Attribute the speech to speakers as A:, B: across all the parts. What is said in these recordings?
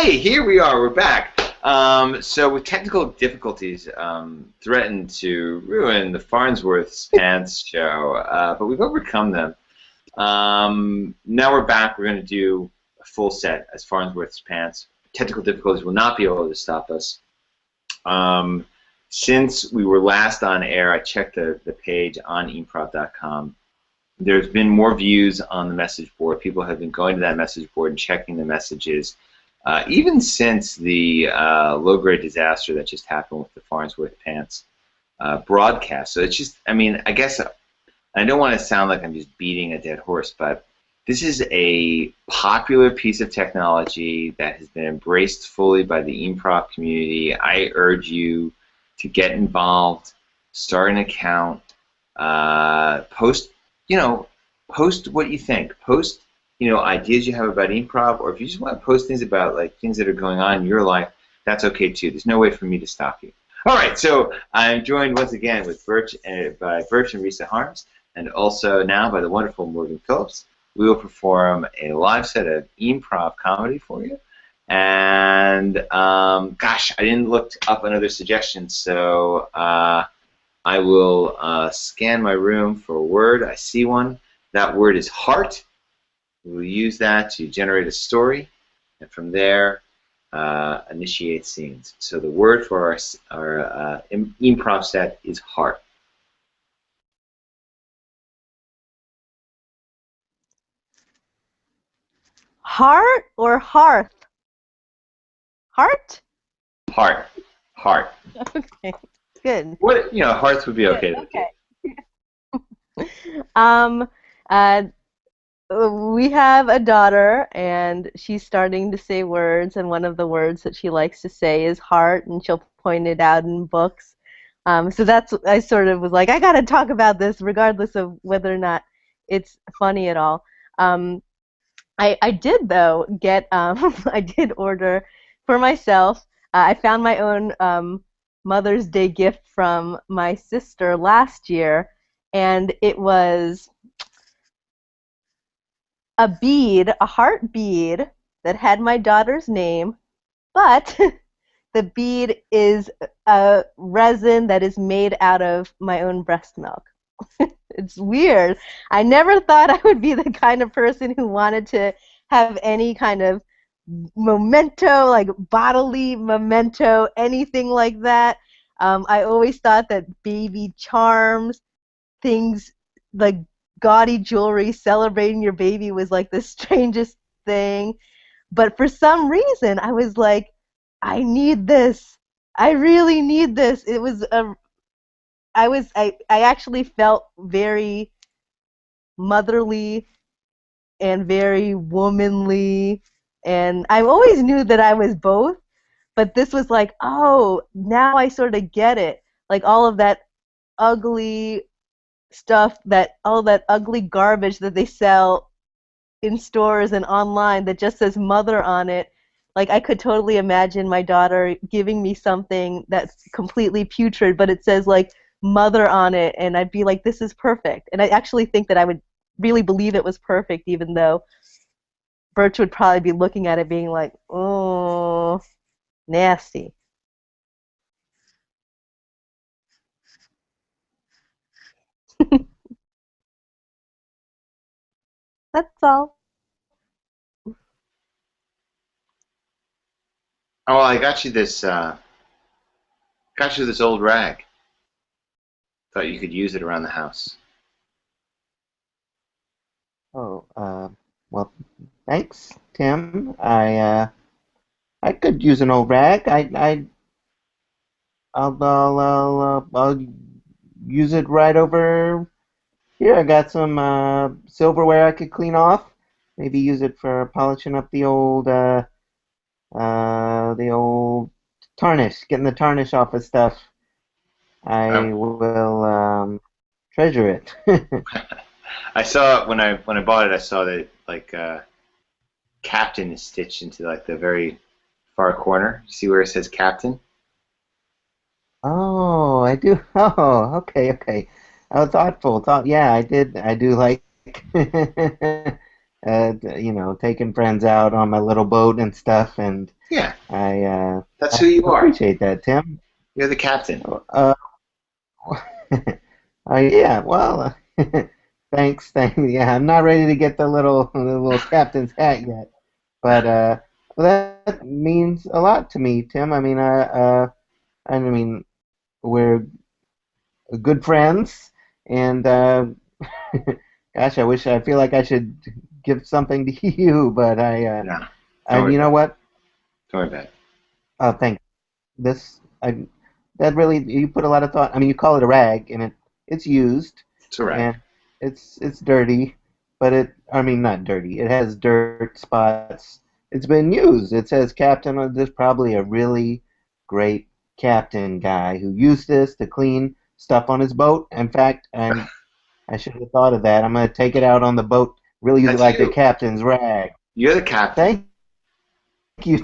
A: Hey, here we are. We're back. So with technical difficulties threatened to ruin the Farnsworth's Pants show, but we've overcome them. Now we're back. We're going to do a full set as Farnsworth's Pants. Technical difficulties will not be able to stop us. Since we were last on air, I checked the page on E-MPROV.com. There's been more views on the message board. People have been going to that message board and checking the messages. Even since the low-grade disaster that just happened with the Farnsworth Pants broadcast. So it's just, I mean, I guess I don't want to sound like I'm just beating a dead horse, but this is a popular piece of technology that has been embraced fully by the E-MPROV community. I urge you to get involved, start an account, post what you think. Post ideas you have about improv, or if you just want to post things about things that are going on in your life, that's okay too. There's no way for me to stop you. All right, so I'm joined once again with by Birch and Risa Harms, and also now by the wonderful Morgan Phillips. We will perform a live set of improv comedy for you. And gosh, I didn't look up another suggestion, so I will scan my room for a word. I see one. That word is heart. We'll use that to generate a story, and from there, initiate scenes. So the word for our improv set is heart.
B: Heart or hearth? Heart?
A: Heart. Heart.
B: Okay, good.
A: What hearts would be okay.
B: Okay. We have a daughter, and she's starting to say words, and one of the words that she likes to say is heart, and she'll point it out in books. So I sort of was like, I gotta talk about this, regardless of whether or not it's funny at all. I did though get I did order for myself. I found my own Mother's Day gift from my sister last year, and it was a heart bead that had my daughter's name, but the bead is a resin that is made out of my own breast milk. It's weird. I never thought I would be the kind of person who wanted to have any kind of memento, like bodily memento, anything like that. I always thought that baby charms, things like gaudy jewelry celebrating your baby was like the strangest thing. But for some reason, I was like, I need this. I really need this. It was I actually felt very motherly and very womanly, and I always knew that I was both, but this was like, oh, now I sort of get it. Like all of that ugly stuff, all that ugly garbage that they sell in stores and online that just says mother on it. Like I could totally imagine my daughter giving me something that's completely putrid, but it says like mother on it, and I'd be like, this is perfect. And I actually think that I would really believe it was perfect, even though Birch would probably be looking at it being like, oh, nasty. That's all.
A: Oh, I got you this old rag. Thought you could use it around the house.
C: Oh, well, thanks, Tim. I could use an old rag. I'll use it right over here. I got some silverware I could clean off. Maybe use it for polishing up the old tarnish, getting the tarnish off of stuff. I will treasure it.
A: I saw when I bought it. I saw that Captain is stitched into the very far corner. See where it says Captain?
C: Oh, I do. Oh, okay. Oh, thoughtful. Yeah, I do like taking friends out on my little boat and stuff, and
A: Yeah,
C: I
A: that's who you are.
C: appreciate that, Tim.
A: You're the captain.
C: Uh, yeah, well, thanks. Yeah, I'm not ready to get the little captain's hat yet, but well, that means a lot to me, Tim. I mean, we're good friends, and gosh, I feel like I should give something to you, but
A: No, don't worry
C: you know
A: about it.
C: what?
A: Don't worry about it.
C: Oh, thank this. That really you put a lot of thought. I mean, you call it a rag, and it's used,
A: It's all right.
C: and it's dirty, but I mean, not dirty. It has dirt spots. It's been used. It says captain. There's probably a really great captain guy who used this to clean stuff on his boat. In fact, I should have thought of that. I'm gonna take it out on the boat. Really use it
A: That's
C: like the
A: you.
C: captain's rag.
A: You're the captain.
C: Thank you.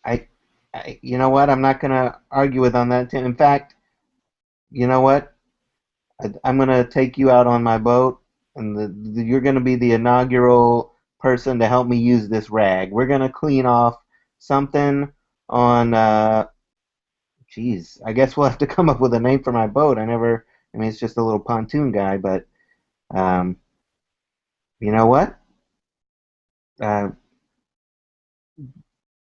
C: I, you know what? I'm not gonna argue with on that, Tim. In fact, you know what? I'm gonna take you out on my boat, and you're gonna be the inaugural person to help me use this rag. We're gonna clean off something on. Geez, I guess we'll have to come up with a name for my boat. I mean, it's just a little pontoon guy, but um, you know what? Uh,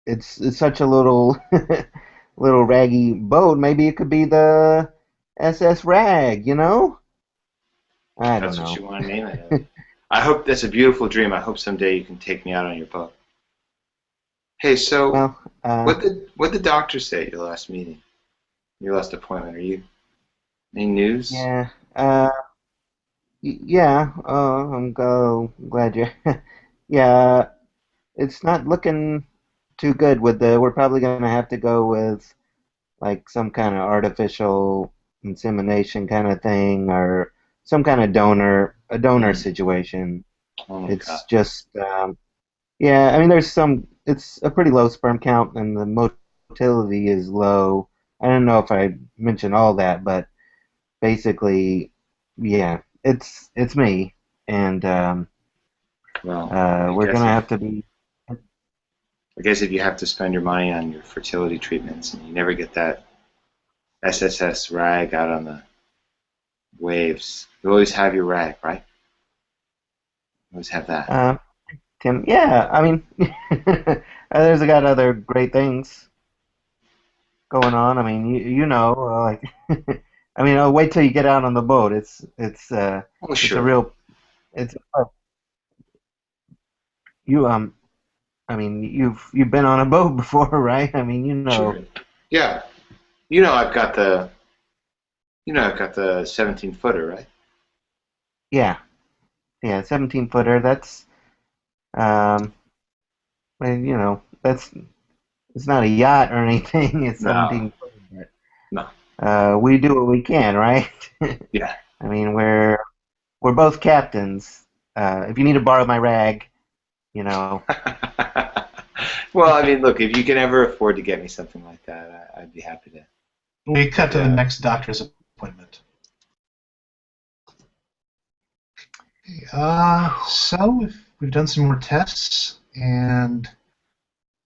C: it's such a little little raggy boat. Maybe it could be the SS Rag. I don't
A: That's what
C: know.
A: you want to name it. I hope that's a beautiful dream. I hope someday you can take me out on your boat. Hey, so
C: Well,
A: what did the doctor say at your last meeting, your last appointment? Are you any news?
C: yeah, yeah. Glad you. Yeah, it's not looking too good with the. We're probably gonna have to go with like some kind of artificial insemination kind of thing, or some kind of a donor
A: Mm.
C: situation.
A: Oh my God.
C: It's just, yeah. I mean, It's a pretty low sperm count, and the motility is low. I don't know if I mentioned all that, but basically, yeah, it's me, and
A: Well,
C: we're gonna have to be.
A: I guess if you have to spend your money on your fertility treatments and you never get that SSS rag out on the waves, you always have your rag, right? You always have that.
C: Uh, Tim, yeah, I mean, there's got other great things going on. I mean, like, I mean, wait till you get out on the boat.
A: Oh,
C: It's a
A: sure,
C: real, it's you I mean, you've been on a boat before, right? I mean,
A: sure. Yeah, you know I've got the, I've got the 17 footer, right?
C: yeah, yeah, 17 footer. That's, um, and, that's it's not a yacht or anything. It's
A: No,
C: 17 footer,
A: no.
C: but we do what we can, right?
A: Yeah.
C: I mean, we're both captains. If you need to borrow my rag, you know.
A: Well, I mean, look, if you can ever afford to get me something like that, I'd be happy to.
D: We cut to the
A: Yeah.
D: next doctor's appointment. So we've done some more tests, and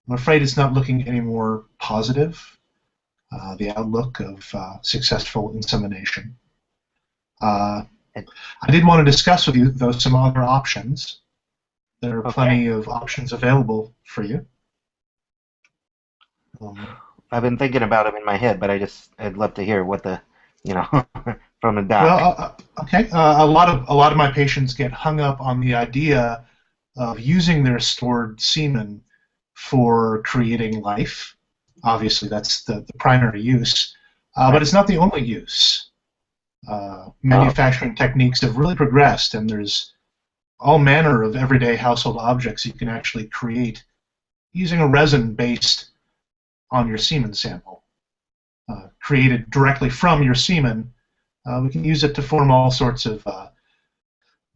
D: I'm afraid it's not looking any more positive. The outlook of successful insemination. I did want to discuss with you, though, some other options. There are
C: Okay.
D: plenty of options available for you.
C: I've been thinking about them in my head, but I'd love to hear what you know, from a doc.
D: Well, okay. A lot of my patients get hung up on the idea of using their stored semen for creating life. Obviously, that's the primary use, but it's not the only use. Manufacturing techniques have really progressed, and there's all manner of everyday household objects you can actually create using a resin based on your semen sample. Created directly from your semen, we can use it to form all sorts of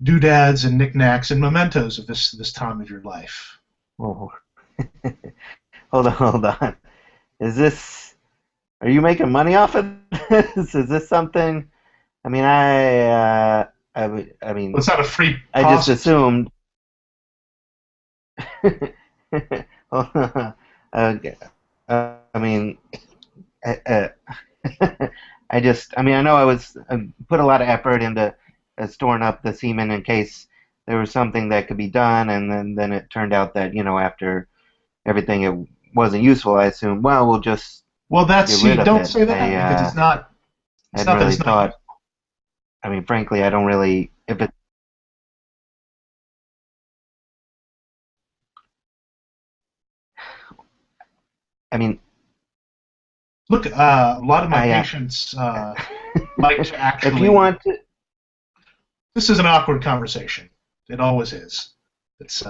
D: doodads and knickknacks and mementos of this time of your life.
C: Oh. Hold on. Are you making money off of this? Is this something? I mean, I
D: Well,
C: mean,
D: it's not a free
C: I just
D: process.
C: assumed. Okay. I mean, I mean, I know I was put a lot of effort into storing up the semen in case there was something that could be done, and then it turned out that after everything it wasn't useful. I assumed, well, we'll just
D: Well,
C: get
D: see,
C: rid of
D: don't
C: it.
D: say that because it's not. It's
C: Hadn't
D: not that
C: really
D: it's not
C: thought.
D: useful.
C: I mean, frankly, I don't really. If it, I mean,
D: Look, a lot of my
C: I.
D: patients like to
C: If you
D: actually.
C: want to,
D: This is an awkward conversation. It always is. It's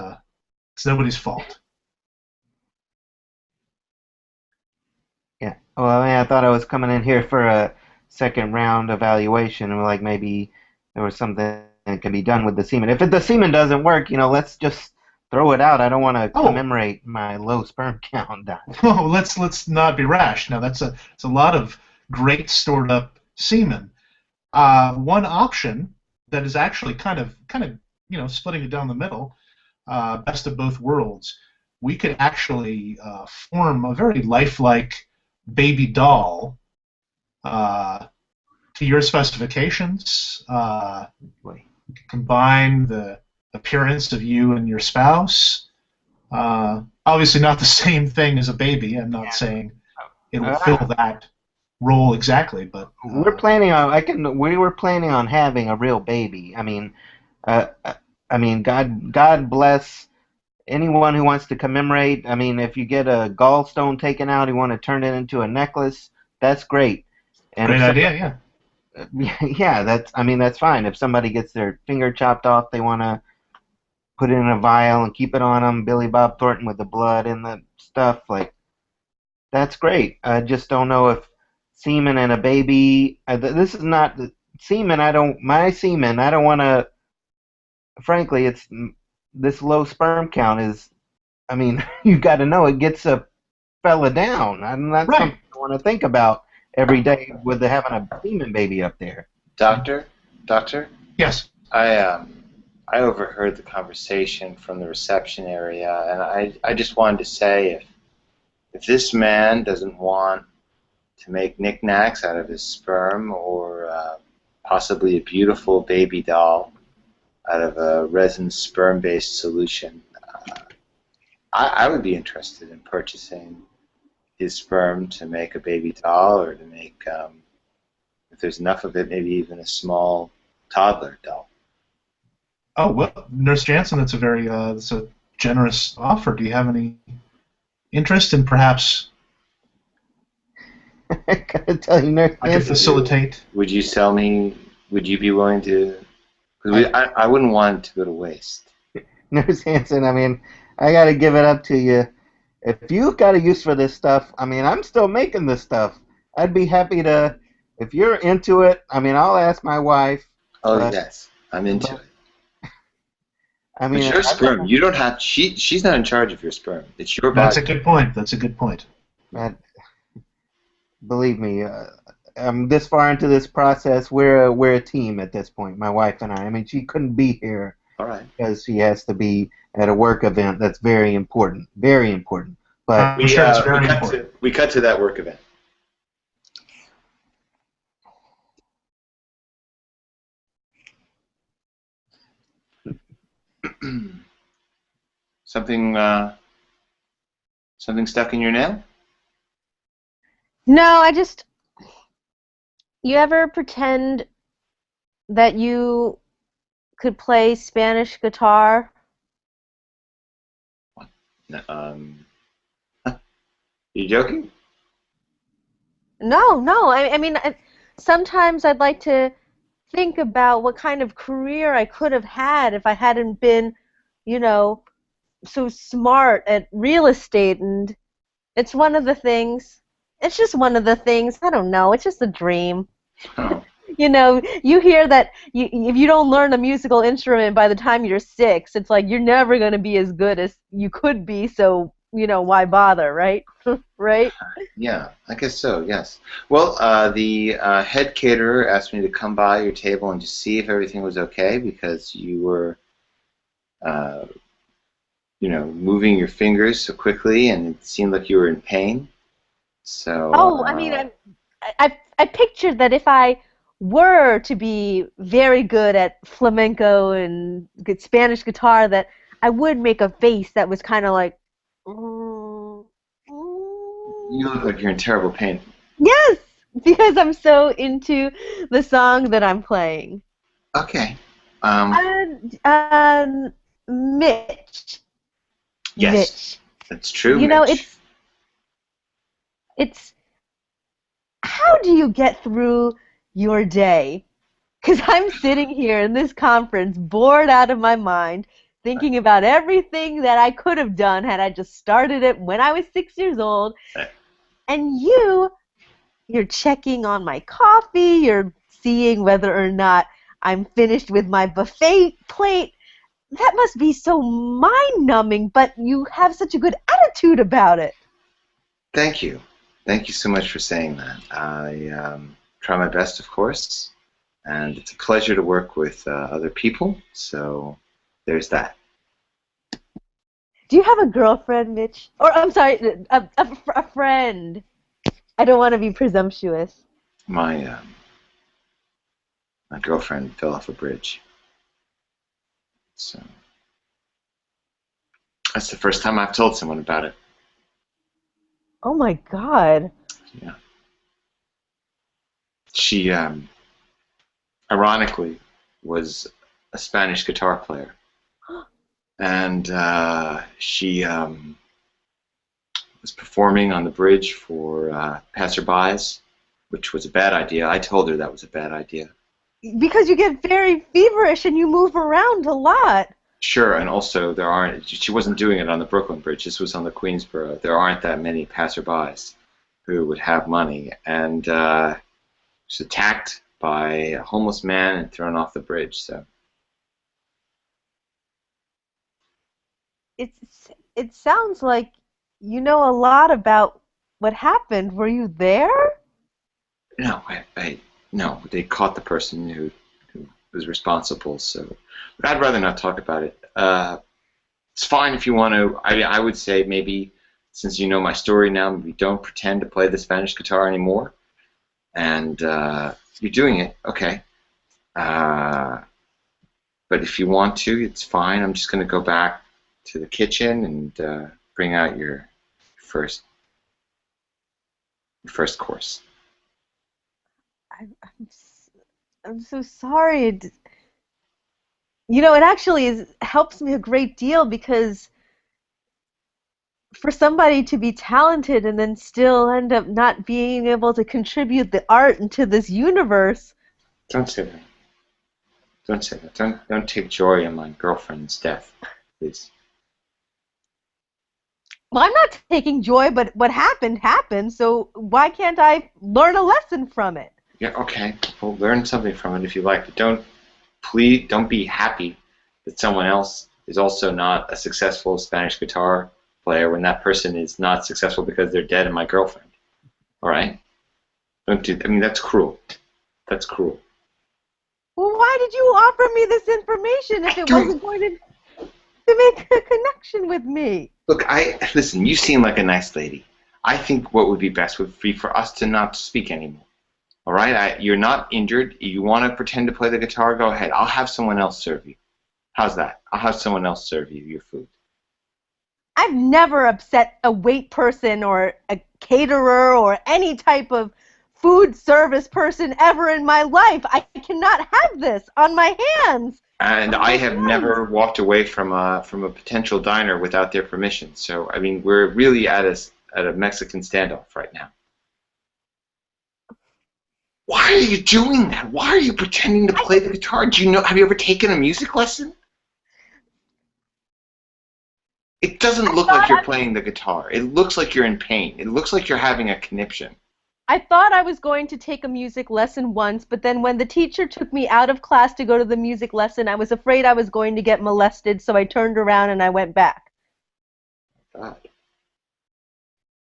D: nobody's fault.
C: yeah. Well, I mean, I thought I was coming in here for a second round evaluation, and like maybe there was something that can be done with the semen. If the semen doesn't work, let's just throw it out. I don't want to
D: Oh,
C: commemorate my low sperm count.
D: oh, let's not be rash. Now it's a lot of great stored up semen. One option that is actually kind of splitting it down the middle, best of both worlds. We could actually form a very lifelike baby doll to your specifications. Combine the appearance of you and your spouse. Obviously, not the same thing as a baby. I'm not saying it will fill that role exactly, but
C: We're planning on. We were planning on having a real baby. God bless anyone who wants to commemorate. I mean, if you get a gallstone taken out, you want to turn it into a necklace. That's great. And
D: great
C: if
D: idea, yeah.
C: yeah, that's fine. If somebody gets their finger chopped off, they want to put it in a vial and keep it on them. Billy Bob Thornton with the blood and the stuff, like that's great. I just don't know if semen and a baby. This is not the semen. My semen. I don't want to. Frankly, it's this low sperm count is. I mean, you got to know it gets a fella down, and that's
D: Right.
C: something I want to think about every day with having a semen baby up there.
A: Doctor,
D: Yes.
A: I overheard the conversation from the reception area, and I just wanted to say if this man doesn't want to make knickknacks out of his sperm or possibly a beautiful baby doll out of a resin sperm-based solution, I would be interested in purchasing his sperm to make a baby doll or to make, if there's enough of it, maybe even a small toddler doll.
D: Oh well, Nurse Jansen, that's a generous offer. Do you have any interest in perhaps
C: I gotta tell you, Nurse
D: I could
C: Nancy,
D: facilitate?
A: Would you sell me? Would you be willing to? Because I wouldn't want it to go to waste.
C: Nurse Hanson, I mean, I gotta give it up to you. If you got a use for this stuff, I mean, I'm still making this stuff. I'd be happy to, if you're into it. I mean, I'll ask my wife.
A: Oh
C: But,
A: yes, I'm into
C: but,
A: it.
C: I
A: But
C: mean,
A: your sperm, you don't have. She's not in charge of your sperm. It's your
D: That's a
A: body.
D: good point. That's a good point.
C: believe me, I'm this far into this process. We're a team at this point, my wife and I. I mean, she couldn't be here
A: All right.
C: because she has to be at a work event that's very important, very important. But
D: I'm sure it's very important.
A: We cut to that work event. Something stuck in your nail?
B: No, you ever pretend that you could play Spanish guitar?
A: No, you joking?
B: No. I mean, sometimes I'd like to think about what kind of career I could have had if I hadn't been, so smart at real estate, and it's one of the things. It's just one of the things. I don't know. It's just a dream.
A: Oh.
B: You hear that if you don't learn a musical instrument by the time you're 6, it's like you're never going to be as good as you could be, so why bother, right? Right?
A: Yeah, I guess so, yes. Well, the head caterer asked me to come by your table and just see if everything was okay because you were, uh, moving your fingers so quickly and it seemed like you were in pain. So,
B: Oh, I mean, I pictured that if I were to be very good at flamenco and good Spanish guitar, that I would make a face that was kind of like, mm,
A: you look
B: mm.
A: like you're in terrible pain.
B: Yes, because I'm so into the song that I'm playing.
A: Okay.
B: And Mitch,
A: Yes,
B: Mitch,
A: that's true,
B: you know,
A: Mitch.
B: it's how do you get through your day? Because I'm sitting here in this conference, bored out of my mind, thinking about everything that I could have done had I just started it when I was 6 years old. And you're checking on my coffee, you're seeing whether or not I'm finished with my buffet plate. That must be so mind-numbing, but you have such a good attitude about it.
A: Thank you. Thank you so much for saying that. I try my best, of course, and it's a pleasure to work with other people, so there's that.
B: Do you have a girlfriend, Mitch? Or, I'm sorry, a friend. I don't want to be presumptuous.
A: My girlfriend fell off a bridge, so that's the first time I've told someone about it.
B: Oh my God.
A: Yeah. She, ironically, was a Spanish guitar player, and she was performing on the bridge for passerbys, which was a bad idea. I told her that was a bad idea.
B: Because you get very feverish and you move around a lot.
A: Sure, and also she wasn't doing it on the Brooklyn Bridge. This was on the Queensboro. There aren't that many passerbys who would have money, and she was attacked by a homeless man and thrown off the bridge. So
B: It sounds like you know a lot about what happened. Were you there?
A: no, no, they caught the person who was responsible. So, but I'd rather not talk about it. It's fine if you want to. I would say maybe since you know my story now, maybe don't pretend to play the Spanish guitar anymore. And you're doing it, okay. But if you want to, it's fine. I'm just going to go back to the kitchen and bring out your first course.
B: I'm so sorry. It actually helps me a great deal because for somebody to be talented and then still end up not being able to contribute the art into this universe.
A: Don't say that. Don't say that. Don't take joy in my girlfriend's death, please.
B: Well, I'm not taking joy, but what happened, so why can't I learn a lesson from it?
A: Yeah, okay. Well, learn something from it if you like, but don't be happy that someone else is also not a successful Spanish guitar player when that person is not successful because they're dead and my girlfriend. All right? Don't do. I mean, that's cruel. That's cruel.
B: Well, why did you offer me this information if it wasn't going to make a connection with me?
A: Look, listen. You seem like a nice lady. I think what would be best would be for us to not speak anymore. All right? You're not injured. You want to pretend to play the guitar? Go ahead. I'll have someone else serve you. How's that? I'll have someone else serve you your food.
B: I've never upset a wait person or a caterer or any type of food service person ever in my life. I cannot have this on my hands.
A: And I have never walked away from a potential diner without their permission. So I mean, we're really at a Mexican standoff right now. Why are you doing that? Why are you pretending to play the guitar? Have you ever taken a music lesson? It doesn't look like you're playing the guitar. It looks like you're in pain. It looks like you're having a conniption.
B: I thought I was going to take a music lesson once, but then when the teacher took me out of class to go to the music lesson, I was afraid I was going to get molested, so I turned around and I went back.
A: God.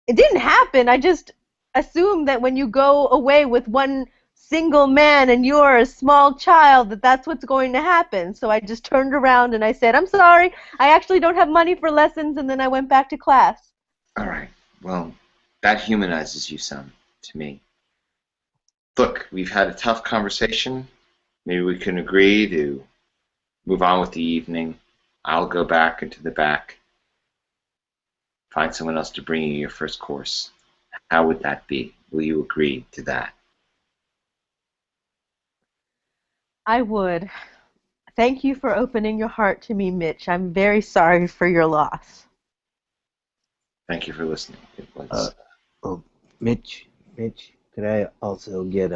B: It didn't happen. I just assumed that when you go away with one single man and you're a small child, that that's what's going to happen. So I just turned around and I said, I'm sorry, I actually don't have money for lessons, and then I went back to class.
A: All right. Well, that humanizes you some to me. Look, we've had a tough conversation. Maybe we can agree to move on with the evening. I'll go back into the back, find someone else to bring you your first course. How would that be? Will you agree to that?
B: I would. Thank you for opening your heart to me, Mitch. I'm very sorry for your loss.
A: Thank you for listening. It was.
C: Oh, Mitch, could I also get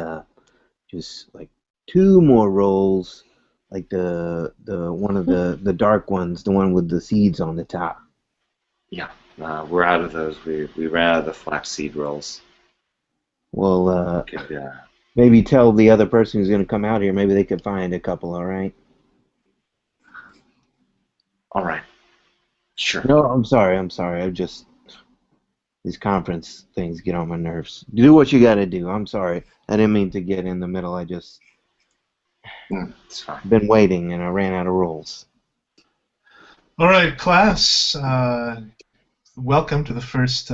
C: just like 2 more rolls, like the one of the dark ones, the one with the seeds on the top?
A: Yeah, we're out of those. We ran out of the flaxseed rolls.
C: Well, maybe tell the other person who's going to come out here. Maybe they could find a couple. All right.
A: All right. Sure.
C: No, I'm sorry. I just these conference things get on my nerves. Do what you got to do. I'm sorry. I didn't mean to get in the middle. I just
A: it's fine.
C: been waiting and I ran out of rolls.
D: All right, class. Welcome to the first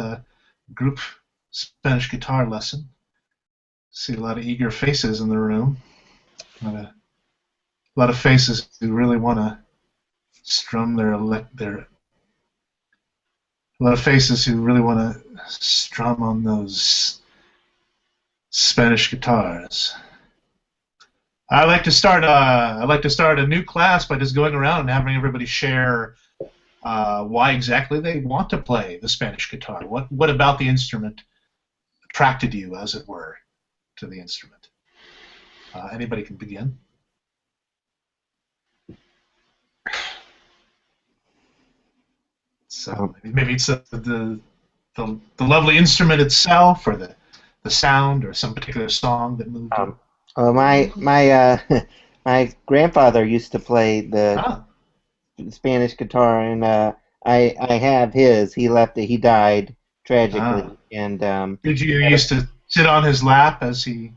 D: group Spanish guitar lesson. See a lot of eager faces in the room. A lot of faces who really want to strum their. A lot of faces who really want to strum on those Spanish guitars. I'd like to start a new class by just going around and having everybody share why exactly they want to play the Spanish guitar. What about the instrument attracted you, as it were, to the instrument? Anybody can begin. So maybe it's the lovely instrument itself, or the sound, or some particular song that moved you.
C: My grandfather used to play the Spanish guitar, and I have his. He left it. He died tragically. And
D: did you used to sit on his lap as he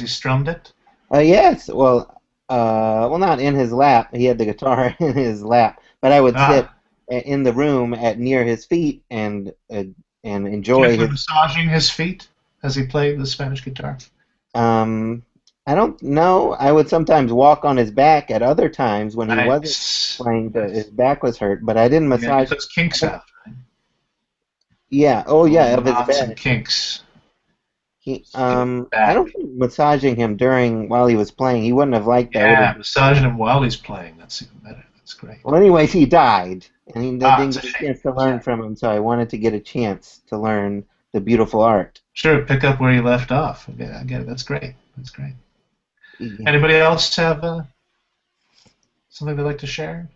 D: strummed it?
C: Yes. Well, not in his lap. He had the guitar in his lap, but I would sit in the room near his feet and enjoy
D: massaging his feet as he played the Spanish guitar.
C: I don't know. I would sometimes walk on his back at other times when he wasn't playing. His back was hurt, but I didn't massage.
D: Those kinks out. Right?
C: Yeah. Oh, yeah. Of his
D: knots
C: back.
D: And kinks.
C: I don't think massaging him while he was playing. He wouldn't have liked that.
D: Yeah, massaging him while he's playing. That's even better. That's great.
C: Well, anyways, he died, and he didn't get a chance to learn from him. So I wanted to get a chance to learn the beautiful art.
D: Sure, pick up where you left off. I get it. That's great. That's great. Yeah. Anybody else have something they'd like to share?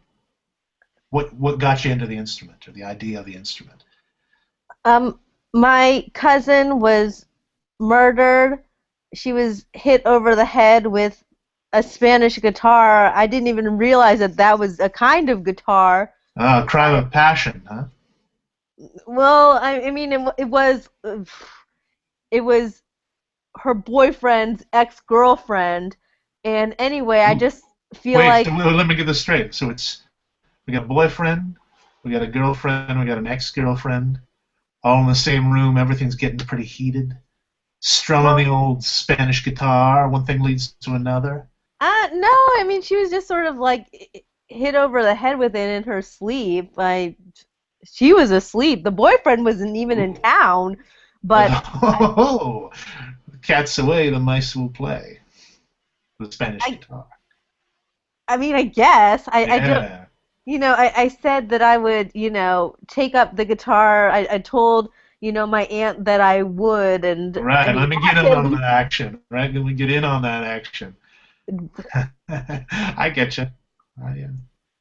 D: What got you into the instrument, or the idea of the instrument?
B: My cousin was murdered. She was hit over the head with a Spanish guitar. I didn't even realize that was a kind of guitar.
D: Crime of passion, huh?
B: Well, I mean, it was her boyfriend's ex-girlfriend, and anyway, I just feel like...
D: Wait, so let me get this straight. So we got a boyfriend, we got a girlfriend, we got an ex-girlfriend, all in the same room, everything's getting pretty heated. Strumming the old Spanish guitar, one thing leads to another.
B: No, I mean, she was just sort of like hit over the head with it in her sleep. She was asleep. The boyfriend wasn't even in town, but...
D: Oh, the cat's away, the mice will play. The Spanish guitar.
B: I mean, I guess.
D: Yeah.
B: I don't... I said that I would, take up the guitar. I told, my aunt that I would, and...
D: Right, let me get in on that action. Right, let me get in on that action. I get you.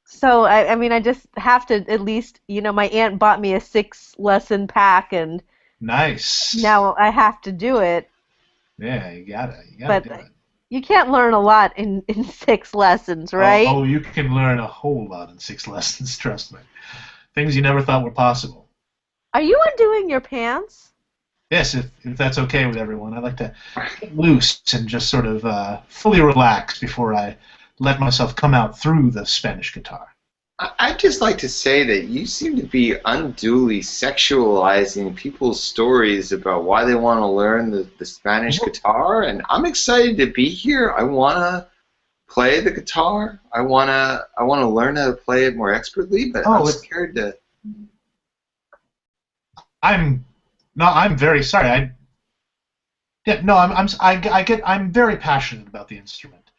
B: So, I mean, I just have to at least, my aunt bought me a 6-lesson pack, and...
D: Nice.
B: Now I have to do it.
D: Yeah, you gotta do it.
B: You can't learn a lot in 6 lessons, right?
D: Oh, you can learn a whole lot in 6 lessons, trust me. Things you never thought were possible.
B: Are you undoing your pants?
D: Yes, if that's okay with everyone. I'd like to get loose and just sort of fully relax before I let myself come out through the Spanish guitar.
A: I'd just like to say that you seem to be unduly sexualizing people's stories about why they want to learn the Spanish guitar, and I'm excited to be here. I want to play the guitar. I want to learn how to play it more expertly, but I'm scared to.
D: I'm very sorry. I'm very passionate about the instrument.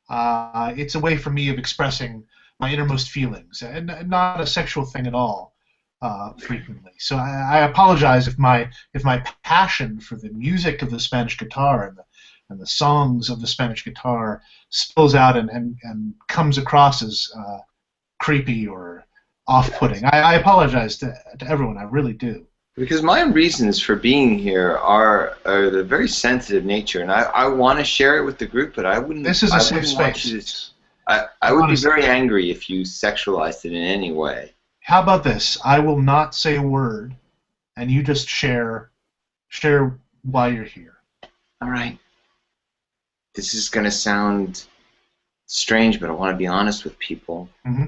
D: It's a way for me of expressing my innermost feelings, and not a sexual thing at all, frequently. So I apologize if my passion for the music of the Spanish guitar and the songs of the Spanish guitar spills out and comes across as creepy or off-putting. I apologize to everyone. I really do.
A: Because my reasons for being here are the very sensitive nature, and I want to share it with the group, but I wouldn't.
D: This is a safe space.
A: I would be very angry if you sexualized it in any way.
D: How about this? I will not say a word, and you just share why you're here.
A: All right. This is going to sound strange, but I want to be honest with people.
D: Mm-hmm.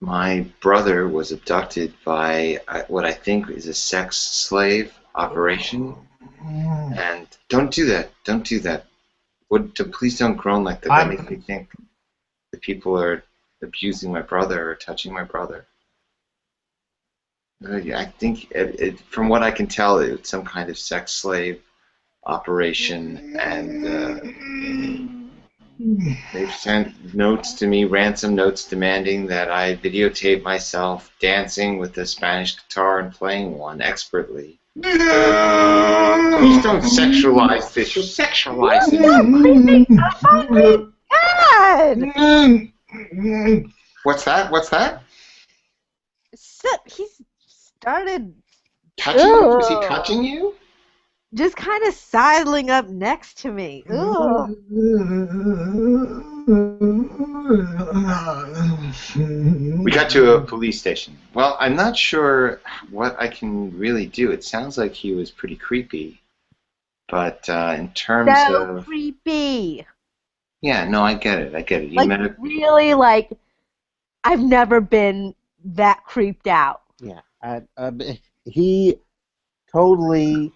A: My brother was abducted by what I think is a sex slave operation. And don't do that. Don't do that. Please don't groan like that. That makes me think that people are abusing my brother or touching my brother. I think, from what I can tell, it's some kind of sex slave operation, and they've sent notes to me, ransom notes demanding that I videotape myself dancing with the Spanish guitar and playing one expertly. Please don't sexualize this. You're sexualizing it.
B: God!
A: What's that? What's that?
B: So, he's started
A: Touching you? Is he touching you?
B: just kind of sidling up next to me. Ugh.
A: We got to a police station. Well, I'm not sure what I can really do. It sounds like he was pretty creepy, but in terms
B: So
A: of
B: creepy.
A: yeah, no, I get it. I get it. You
B: Like, really, like, I've never been that creeped out.
C: Yeah, he totally.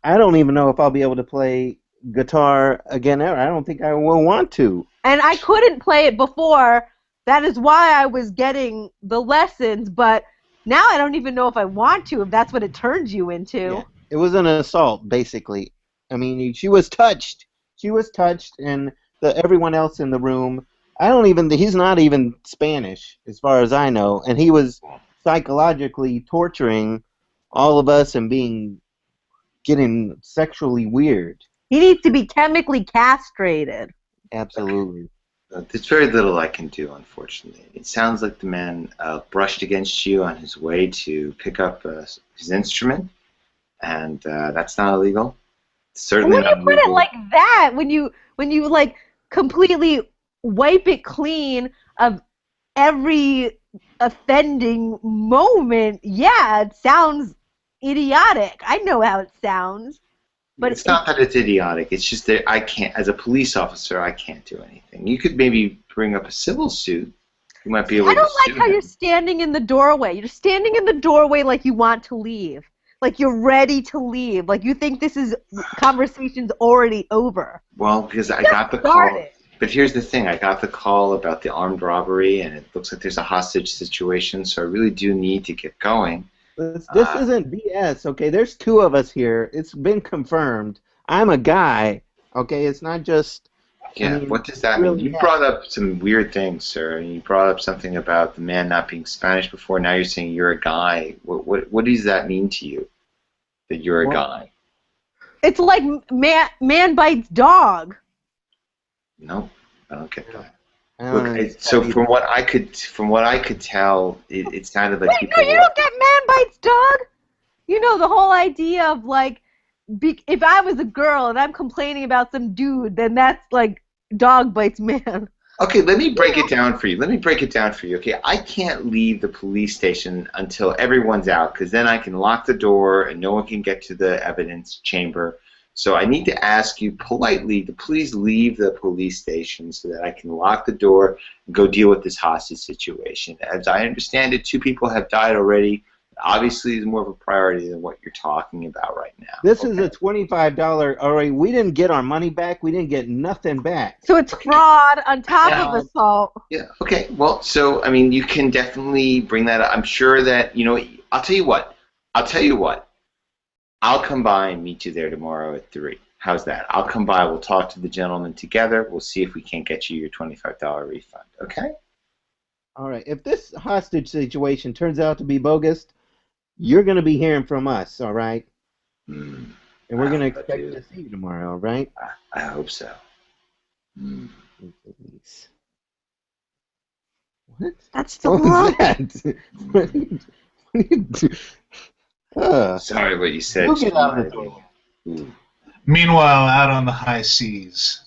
C: I don't even know if I'll be able to play guitar again ever. I don't think I will want to.
B: And I couldn't play it before. That is why I was getting the lessons, but now I don't even know if I want to, if that's what it turns you into.
C: Yeah. It was an assault, basically. I mean, she was touched. She was touched, and everyone else in the room. He's not even Spanish, as far as I know, and he was psychologically torturing all of us and getting sexually weird.
B: He needs to be chemically castrated.
C: Absolutely.
A: There's very little I can do, unfortunately. It sounds like the man brushed against you on his way to pick up his instrument, and that's not illegal. Certainly not
B: When you put
A: illegal.
B: it like that, when you like completely wipe it clean of every offending moment, yeah, it sounds idiotic. I know how it sounds. But
A: it's not that it's idiotic. It's just that I can't, as a police officer, I can't do anything. You could maybe bring up a civil suit. You might be able to
B: I don't like
A: sue
B: how
A: him.
B: you're standing in the doorway. You're standing in the doorway like you want to leave. Like you're ready to leave. Like you think conversation's already over.
A: Well, because I got the call. But here's the thing. I got the call about the armed robbery, and it looks like there's a hostage situation, so I really do need to get going.
C: This isn't BS, okay? There's two of us here. It's been confirmed. I'm a guy, okay? It's not just...
A: Yeah, what does that mean? You brought up some weird things, sir. You brought up something about the man not being Spanish before. Now you're saying you're a guy. What does that mean to you, that you're a guy?
B: It's like man bites dog.
A: Nope, I don't get that. Look, so from what I could tell, it sounded like people.
B: No, you don't get man bites dog. You know the whole idea of like, if I was a girl and I'm complaining about some dude, then that's like dog bites man.
A: Okay, let me break it down for you. Okay, I can't leave the police station until everyone's out, because then I can lock the door and no one can get to the evidence chamber. So I need to ask you politely to please leave the police station so that I can lock the door and go deal with this hostage situation. As I understand it, 2 people have died already. Obviously, it's more of a priority than what you're talking about right now.
C: This is a $25. All right, we didn't get our money back. We didn't get nothing back.
B: So it's fraud on top of assault.
A: Yeah. Okay. Well, so I mean, you can definitely bring that up. I'm sure that I'll tell you what. I'll come by and meet you there tomorrow at 3. How's that? I'll come by. We'll talk to the gentleman together. We'll see if we can't get you your $25 refund. Okay?
C: All right. If this hostage situation turns out to be bogus, you're going to be hearing from us. All right? And we're going to expect to see you tomorrow. All right?
A: I hope so.
C: What?
B: That's the
C: What
B: wrong.
C: was that? What are you doing?
A: Sorry what you said.
C: We'll get out of the door.
D: Meanwhile, out on the high seas.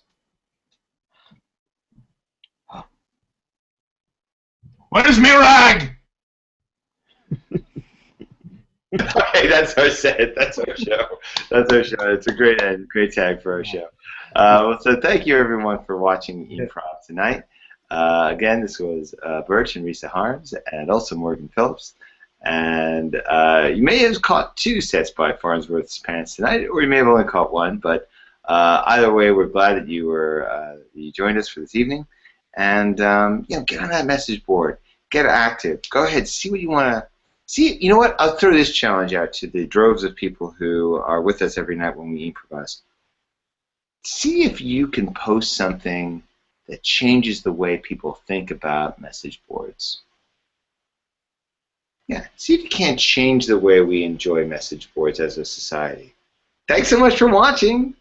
D: Where's me rag?
A: Okay, that's our set. That's our show. It's a great end, great tag for our show. So thank you everyone for watching E-MPROV tonight. Again, this was Birch and Risa Harms, and also Morgan Phillips. And you may have caught 2 sets by Farnsworth's Pants tonight, or you may have only caught 1. But either way, we're glad that you joined us for this evening. And get on that message board, get active, go ahead, see what you want to see. You know what? I'll throw this challenge out to the droves of people who are with us every night when we improvise. See if you can post something that changes the way people think about message boards. Yeah, see if you can't change the way we enjoy message boards as a society. Thanks so much for watching.